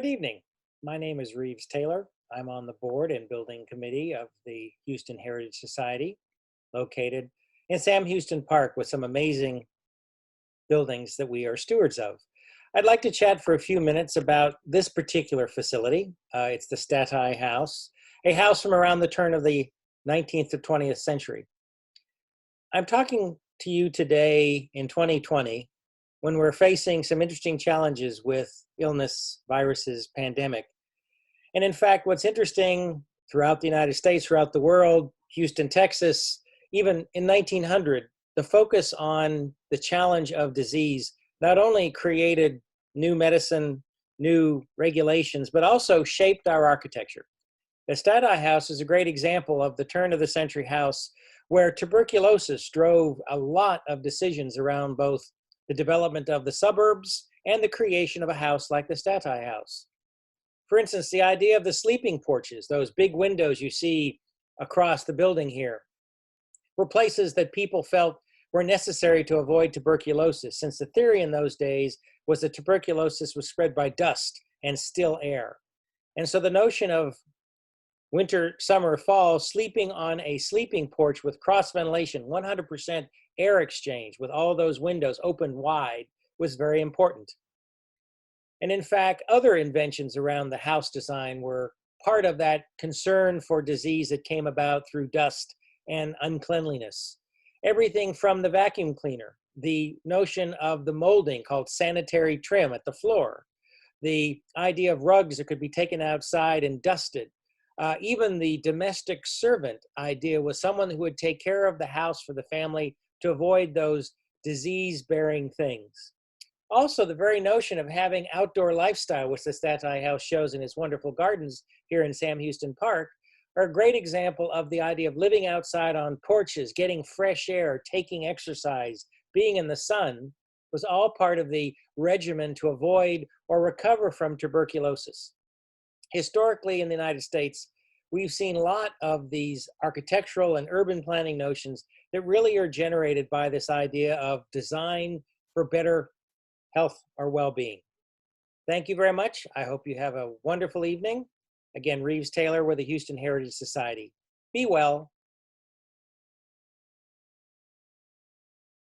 Good evening. My name is Rives Taylor. I'm on the board and building committee of the Houston Heritage Society, located in Sam Houston Park with some amazing buildings that we are stewards of. I'd like to chat for a few minutes about this particular facility. It's the Stata House, a house from around the turn of the 19th to 20th century. I'm talking to you today in 2020 when we're facing some interesting challenges with illness, viruses, pandemic. And in fact, what's interesting throughout the United States, throughout the world, Houston, Texas, even in 1900, the focus on the challenge of disease not only created new medicine, new regulations, but also shaped our architecture. The Stata House is a great example of the turn of the century house where tuberculosis drove a lot of decisions around both the development of the suburbs and the creation of a house like the Stata House. For instance, the idea of the sleeping porches, those big windows you see across the building here, were places that people felt were necessary to avoid tuberculosis, since the theory in those days was that tuberculosis was spread by dust and still air. And so the notion of winter, summer, fall, sleeping on a sleeping porch with cross ventilation, 100% air exchange with all those windows open wide was very important. And in fact, other inventions around the house design were part of that concern for disease that came about through dust and uncleanliness. Everything from the vacuum cleaner, the notion of the molding called sanitary trim at the floor, the idea of rugs that could be taken outside and dusted. Even the domestic servant idea was someone who would take care of the house for the family to avoid those disease-bearing things. Also, the very notion of having outdoor lifestyle, which the Stata House shows in its wonderful gardens here in Sam Houston Park, are a great example of the idea of living outside on porches, getting fresh air, taking exercise, being in the sun, was all part of the regimen to avoid or recover from tuberculosis. Historically in the United States, we've seen a lot of these architectural and urban planning notions that really are generated by this idea of design for better health or well-being. Thank you very much. I hope you have a wonderful evening. Again, Rives Taylor with the Houston Heritage Society. Be well.